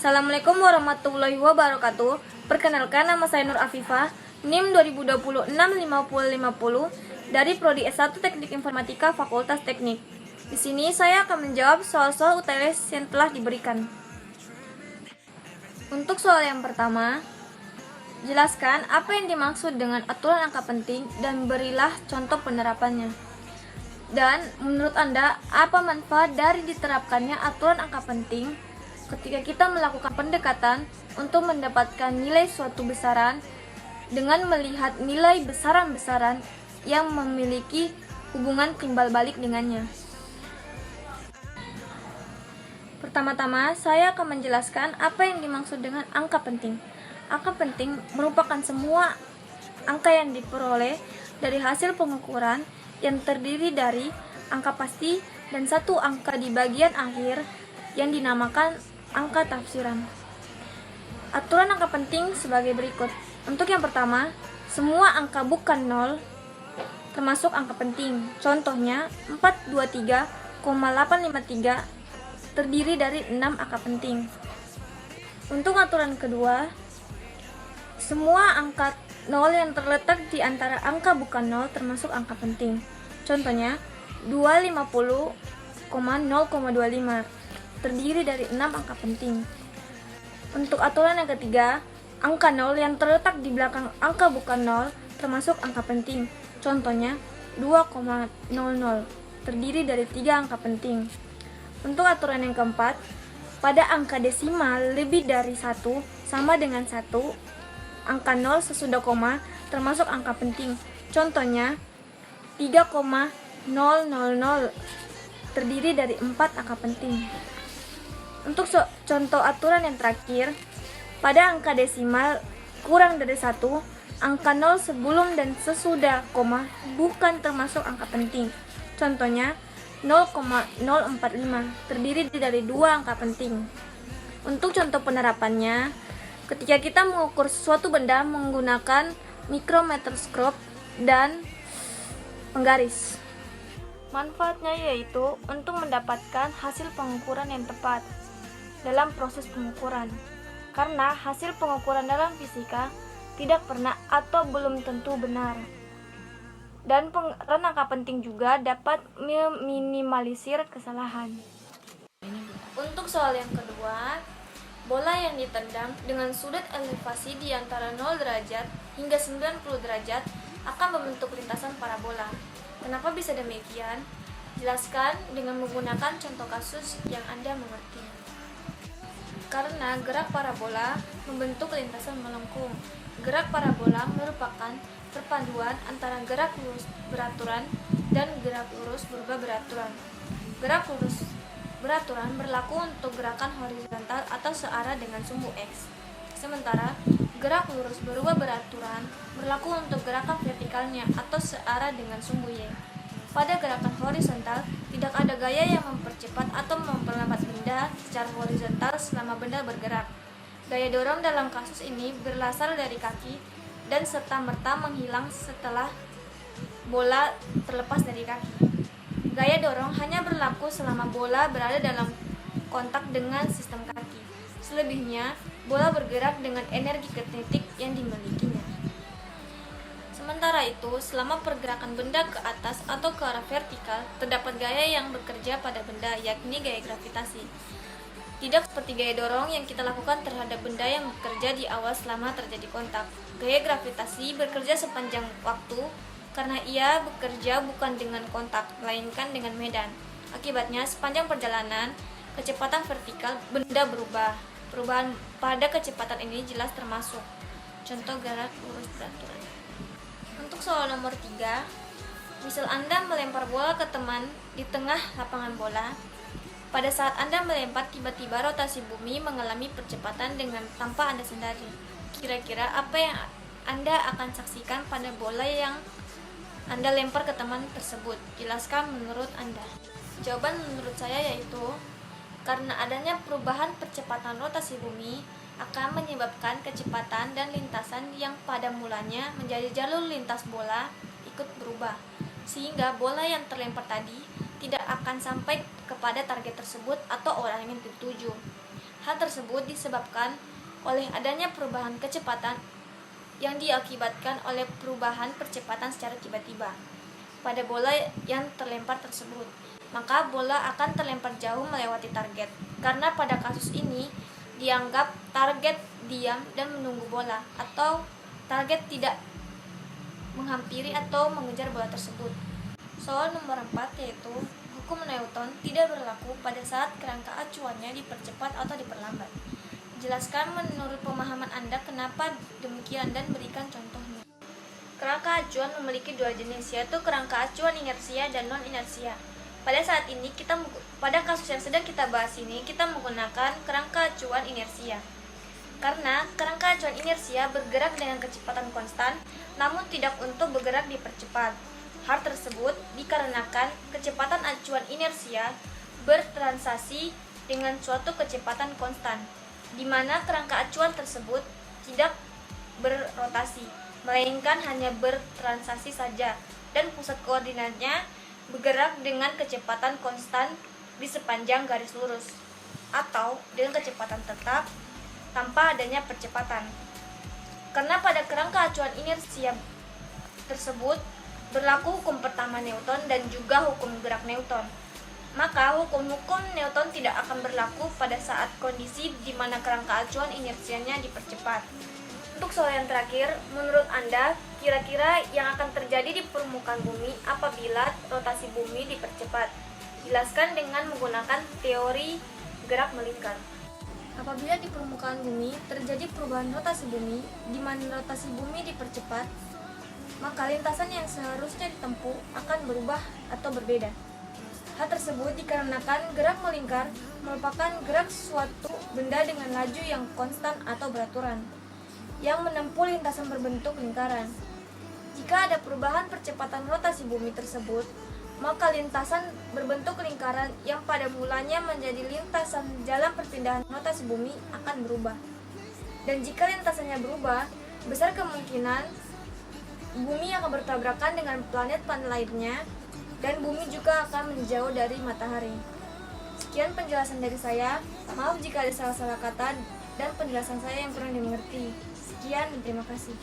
Assalamualaikum warahmatullahi wabarakatuh. Perkenalkan, nama saya Nur Afifah, NIM 2020 65050 dari Prodi S1 Teknik Informatika Fakultas Teknik. Di sini saya akan menjawab soal-soal UTS yang telah diberikan. Untuk soal yang pertama, jelaskan apa yang dimaksud dengan aturan angka penting dan berilah contoh penerapannya. Dan menurut Anda, apa manfaat dari diterapkannya aturan angka penting ketika kita melakukan pendekatan untuk mendapatkan nilai suatu besaran dengan melihat nilai besaran-besaran yang memiliki hubungan timbal balik dengannya? Pertama-tama, saya akan menjelaskan apa yang dimaksud dengan angka penting. Angka penting merupakan semua angka yang diperoleh dari hasil pengukuran yang terdiri dari angka pasti dan satu angka di bagian akhir yang dinamakan angka tafsiran. Aturan angka penting sebagai berikut. Untuk yang pertama, semua angka bukan 0 termasuk angka penting. Contohnya 423,853 terdiri dari 6 angka penting. Untuk aturan kedua, semua angka 0 yang terletak di antara angka bukan 0 termasuk angka penting. Contohnya 250,0,25 terdiri dari 6 angka penting. Untuk aturan yang ketiga, angka 0 yang terletak di belakang angka bukan 0 termasuk angka penting. Contohnya 2,00 terdiri dari 3 angka penting. Untuk aturan yang keempat, pada angka desimal lebih dari 1 sama dengan 1, angka 0 sesudah koma termasuk angka penting. Contohnya 3,000 terdiri dari 4 angka penting. Untuk contoh aturan yang terakhir, pada angka desimal kurang dari 1, angka 0 sebelum dan sesudah koma bukan termasuk angka penting. Contohnya 0,045 terdiri dari 2 angka penting. Untuk contoh penerapannya, ketika kita mengukur suatu benda menggunakan mikrometerskop dan penggaris. Manfaatnya yaitu untuk mendapatkan hasil pengukuran yang tepat dalam proses pengukuran, karena hasil pengukuran dalam fisika tidak pernah atau belum tentu benar. Dan peran angka penting juga dapat meminimalisir kesalahan. Untuk soal yang kedua, bola yang ditendang dengan sudut elevasi di antara 0 derajat hingga 90 derajat akan membentuk lintasan parabola. Kenapa bisa demikian? Jelaskan dengan menggunakan contoh kasus yang Anda mengerti. Karena gerak parabola membentuk lintasan melengkung. Gerak parabola merupakan perpaduan antara gerak lurus beraturan dan gerak lurus berubah beraturan. Gerak lurus beraturan berlaku untuk gerakan horizontal atau searah dengan sumbu X. Sementara gerak lurus berubah beraturan berlaku untuk gerakan vertikalnya atau searah dengan sumbu Y. Pada gerakan horizontal, tidak ada gaya yang mempercepat atau memperlambat benda secara horizontal selama benda bergerak. Gaya dorong dalam kasus ini berasal dari kaki dan serta-merta menghilang setelah bola terlepas dari kaki. Gaya dorong hanya berlaku selama bola berada dalam kontak dengan sistem kaki. Selebihnya, bola bergerak dengan energi kinetik yang dimilikinya. Sementara itu, selama pergerakan benda ke atas atau ke arah vertikal, terdapat gaya yang bekerja pada benda, yakni gaya gravitasi. Tidak seperti gaya dorong yang kita lakukan terhadap benda yang bekerja di awal selama terjadi kontak. Gaya gravitasi bekerja sepanjang waktu karena ia bekerja bukan dengan kontak, melainkan dengan medan. Akibatnya, sepanjang perjalanan, kecepatan vertikal benda berubah. Perubahan pada kecepatan ini jelas termasuk contoh gerak lurus beraturan. Untuk soal nomor 3, misal Anda melempar bola ke teman di tengah lapangan bola. Pada saat Anda melempar, tiba-tiba rotasi bumi mengalami percepatan dengan tanpa Anda sadari. Kira-kira apa yang Anda akan saksikan pada bola yang Anda lempar ke teman tersebut? Jelaskan menurut Anda. Jawaban menurut saya yaitu, karena adanya perubahan percepatan rotasi bumi akan menyebabkan kecepatan dan lintasan yang pada mulanya menjadi jalur lintas bola ikut berubah, sehingga bola yang terlempar tadi tidak akan sampai kepada target tersebut atau orang yang dituju. Hal tersebut disebabkan oleh adanya perubahan kecepatan yang diakibatkan oleh perubahan percepatan secara tiba-tiba pada bola yang terlempar tersebut. Maka bola akan terlempar jauh melewati target. Karena pada kasus ini dianggap target diam dan menunggu bola, atau target tidak menghampiri atau mengejar bola tersebut. Soal nomor 4 yaitu hukum Newton tidak berlaku pada saat kerangka acuannya dipercepat atau diperlambat. Jelaskan menurut pemahaman Anda kenapa demikian dan berikan contohnya. Kerangka acuan memiliki dua jenis, yaitu kerangka acuan inersia dan non-inersia. Pada saat ini pada kasus yang sedang kita bahas ini, kita menggunakan kerangka acuan inersia. Karena kerangka acuan inersia bergerak dengan kecepatan konstan, namun tidak untuk bergerak dipercepat. Hal tersebut dikarenakan kecepatan acuan inersia bertransaksi dengan suatu kecepatan konstan, di mana kerangka acuan tersebut tidak berrotasi, melainkan hanya bertransaksi saja, dan pusat koordinatnya bergerak dengan kecepatan konstan di sepanjang garis lurus, atau dengan kecepatan tetap tanpa adanya percepatan. Karena pada kerangka acuan inersia tersebut berlaku hukum pertama Newton dan juga hukum gerak Newton, maka hukum-hukum Newton tidak akan berlaku pada saat kondisi di mana kerangka acuan inersianya dipercepat. Untuk soal yang terakhir, menurut Anda, kira-kira yang akan terjadi di permukaan bumi apabila rotasi bumi dipercepat? Jelaskan dengan menggunakan teori gerak melingkar. Apabila di permukaan bumi terjadi perubahan rotasi bumi, di mana rotasi bumi dipercepat, maka lintasan yang seharusnya ditempuh akan berubah atau berbeda. Hal tersebut dikarenakan gerak melingkar merupakan gerak suatu benda dengan laju yang konstan atau beraturan, yang menempuh lintasan berbentuk lingkaran. Jika ada perubahan percepatan rotasi bumi tersebut, maka lintasan berbentuk lingkaran yang pada mulanya menjadi lintasan jalan perpindahan rotasi bumi akan berubah. Dan jika lintasannya berubah, besar kemungkinan bumi akan bertabrakan dengan planet-planet lainnya, dan bumi juga akan menjauh dari matahari. Sekian penjelasan dari saya. Maaf jika ada salah-salah kata dan penjelasan saya yang kurang dimengerti. Sekian dan terima kasih.